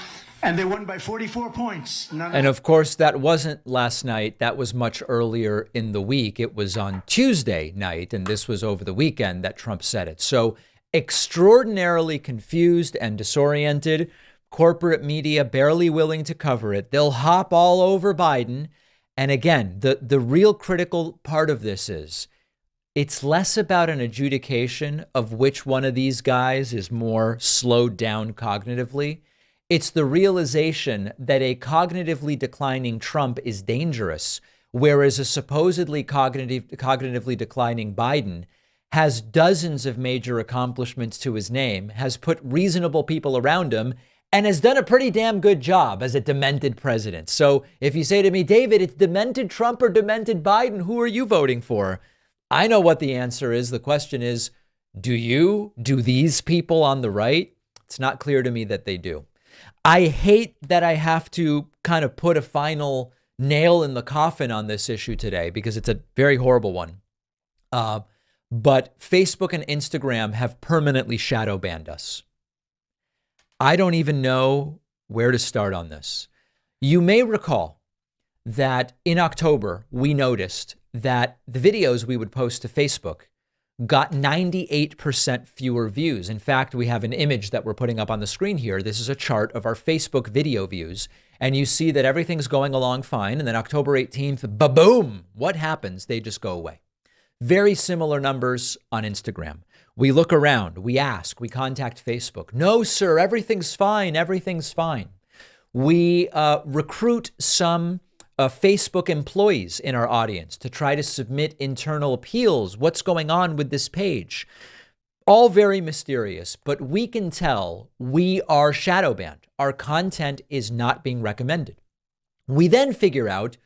and they won by 44 points. And of course, that wasn't last night. That was much earlier in the week. It was on Tuesday night, and this was over the weekend that Trump said it. So extraordinarily confused and disoriented. Corporate media barely willing to cover it. They'll hop all over Biden. And again, the real critical part of this is it's less about an adjudication of which one of these guys is more slowed down cognitively. It's the realization that a cognitively declining Trump is dangerous, whereas a supposedly cognitively declining Biden has dozens of major accomplishments to his name, has put reasonable people around him, and has done a pretty damn good job as a demented president. So if you say to me, David, it's demented Trump or demented Biden, who are you voting for? I know what the answer is. The question is, do these people on the right? It's not clear to me that they do. I hate that I have to kind of put a final nail in the coffin on this issue today because it's a very horrible one. But Facebook and Instagram have permanently shadow banned us. I don't even know where to start on this. You may recall that in October, we noticed that the videos we would post to Facebook got 98% fewer views. In fact, we have an image that we're putting up on the screen here. This is a chart of our Facebook video views. And you see that everything's going along fine. And then October 18th, ba-boom, what happens? They just go away. Very similar numbers on Instagram. We look around, we ask, we contact Facebook. No, sir, everything's fine. Everything's fine. We recruit some Facebook employees in our audience to try to submit internal appeals. What's going on with this page? All very mysterious, but we can tell we are shadow banned. Our content is not being recommended. We then figure out,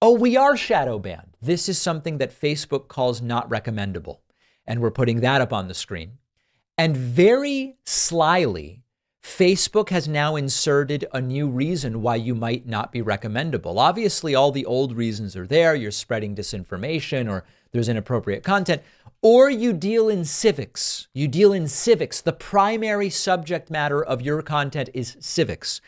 oh, we are shadow banned. This is something that Facebook calls not recommendable. And we're putting that up on the screen. And very slyly, Facebook has now inserted a new reason why you might not be recommendable. Obviously, all the old reasons are there. You're spreading disinformation or there's inappropriate content, or you deal in civics. You deal in civics. The primary subject matter of your content is civics.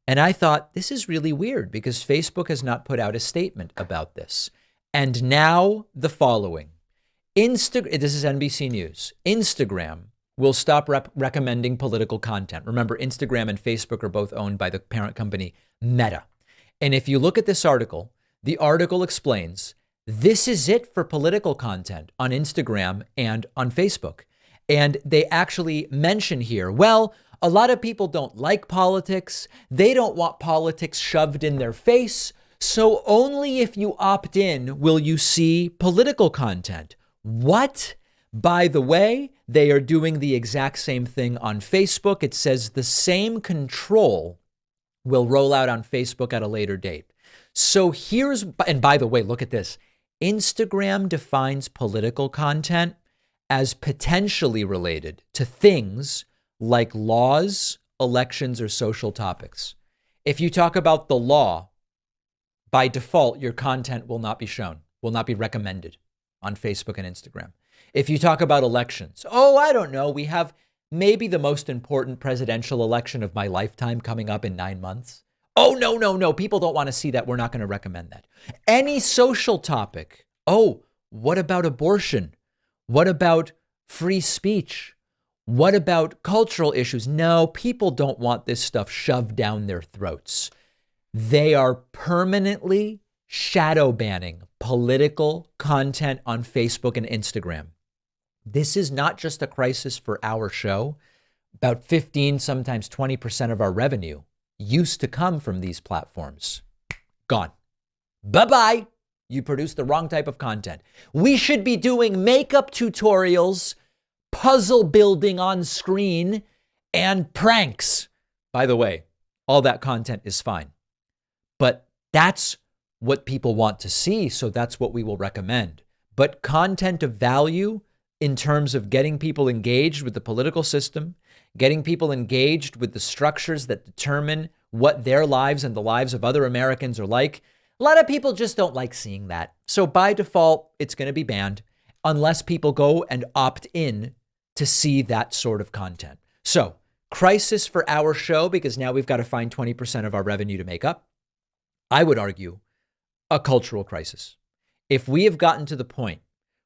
And I thought, this is really weird because Facebook has not put out a statement about this. And now the following. This is NBC News. Instagram will stop recommending political content. Remember, Instagram and Facebook are both owned by the parent company Meta. And if you look at this article, the article explains this is it for political content on Instagram and on Facebook. And they actually mention here, well, a lot of people don't like politics. They don't want politics shoved in their face. So only if you opt in will you see political content. What? By the way, they are doing the exact same thing on Facebook. It says the same control will roll out on Facebook at a later date. So and by the way, look at this. Instagram defines political content as potentially related to things like laws, elections, or social topics. If you talk about the law, by default, your content will not be shown, will not be recommended on Facebook and Instagram. If you talk about elections, I don't know, we have maybe the most important presidential election of my lifetime coming up in 9 months. No, people don't want to see that. We're not going to recommend that. Any social topic. What about abortion? What about free speech? What about cultural issues? No, people don't want this stuff shoved down their throats. They are permanently shadow banning political content on Facebook and Instagram. This is not just a crisis for our show. About 15, sometimes 20% of our revenue used to come from these platforms. Gone. Bye-bye. You produce the wrong type of content. We should be doing makeup tutorials, puzzle building on screen, and pranks. By the way, all that content is fine. But that's what people want to see, so that's what we will recommend. But content of value in terms of getting people engaged with the political system, getting people engaged with the structures that determine what their lives and the lives of other Americans are like, a lot of people just don't like seeing that. So by default, it's going to be banned unless people go and opt in to see that sort of content. So crisis for our show, because now we've got to find 20% of our revenue to make up. I would argue a cultural crisis. If we have gotten to the point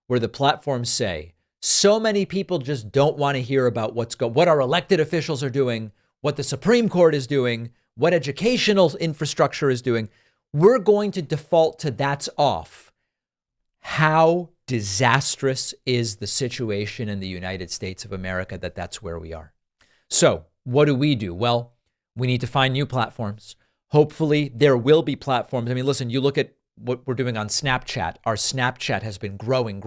where the platforms say, so many people just don't want to hear about what our elected officials are doing, what the Supreme Court is doing, what educational infrastructure is doing, we're going to default to that's off. How disastrous is the situation in the United States of America that that's where we are? So what do? Well, we need to find new platforms. Hopefully there will be platforms. I mean, listen, you look at what we're doing on Snapchat. Our Snapchat has been growing.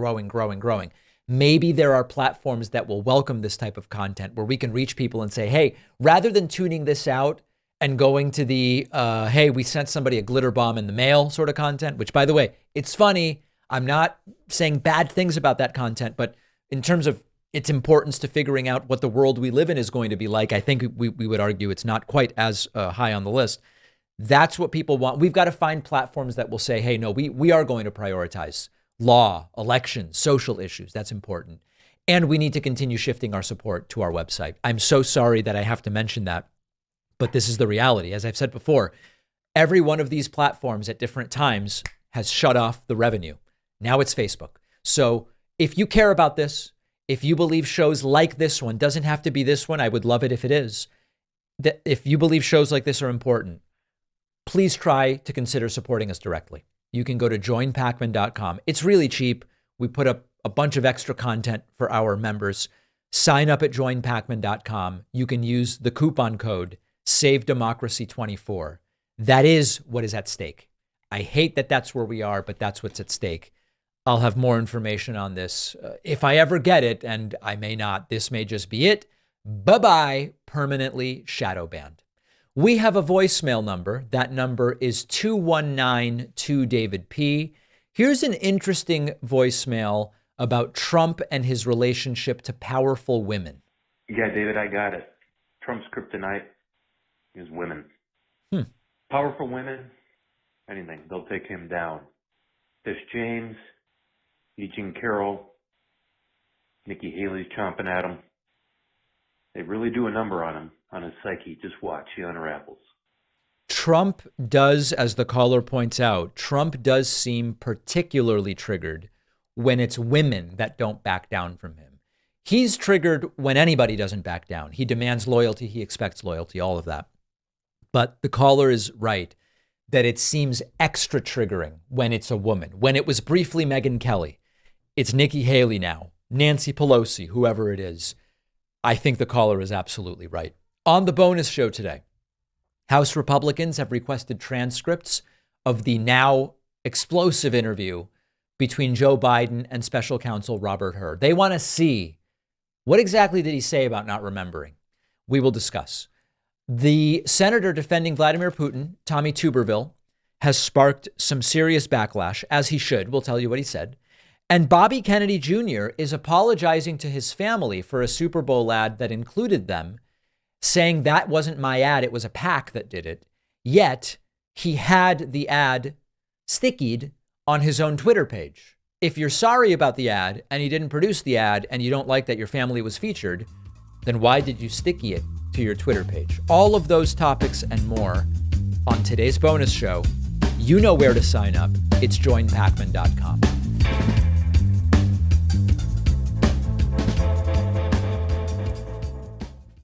Maybe there are platforms that will welcome this type of content where we can reach people and say, hey, rather than tuning this out and going to the, hey, we sent somebody a glitter bomb in the mail sort of content, which, by the way, it's funny. I'm not saying bad things about that content, but in terms of its importance to figuring out what the world we live in is going to be like, I think we would argue it's not quite as high on the list. That's what people want. We've got to find platforms that will say, hey, no, we are going to prioritize law, elections, social issues. That's important. And we need to continue shifting our support to our website. I'm so sorry that I have to mention that, but this is the reality. As I've said before, every one of these platforms at different times has shut off the revenue. Now it's Facebook. So if you care about this, if you believe shows like this one, doesn't have to be this one, I would love it if it is, that if you believe shows like this are important, please try to consider supporting us directly. You can go to joinpacman.com. It's really cheap. We put up a bunch of extra content for our members. Sign up at joinpacman.com. You can use the coupon code SaveDemocracy24. That is what is at stake. I hate that that's where we are, but that's what's at stake. I'll have more information on this if I ever get it, and I may not. This may just be it. Bye-bye, permanently shadow banned. We have a voicemail number. That number is 219-2-DAVID-P. Here's an interesting voicemail about Trump and his relationship to powerful women. Yeah, David, I got it. Trump's kryptonite is women. Powerful women, anything. They'll take him down. Tish James, E. Jean Carroll, Nikki Haley's chomping at him. They really do a number on him, on his psyche. Just watch, he unravels. Trump does, as the caller points out, Trump does seem particularly triggered when it's women that don't back down from him. He's triggered when anybody doesn't back down. He demands loyalty. He expects loyalty, all of that. But the caller is right. that it seems extra triggering when it's a woman. When it was briefly Megyn Kelly, it's Nikki Haley now, Nancy Pelosi, whoever it is. I think the caller is absolutely right. On the bonus show today, House Republicans have requested transcripts of the now explosive interview between Joe Biden and special counsel Robert Hur. They want to see what exactly did he say about not remembering. We will discuss. The senator defending Vladimir Putin, Tommy Tuberville, has sparked some serious backlash, as he should. We'll tell you what he said. And Bobby Kennedy Jr. is apologizing to his family for a Super Bowl ad that included them, saying that wasn't my ad, it was a PAC that did it. Yet he had the ad stickied on his own Twitter page. If you're sorry about the ad and he didn't produce the ad and you don't like that your family was featured, then why did you sticky it to your Twitter page? All of those topics and more on today's bonus show. You know where to sign up. It's joinpacman.com.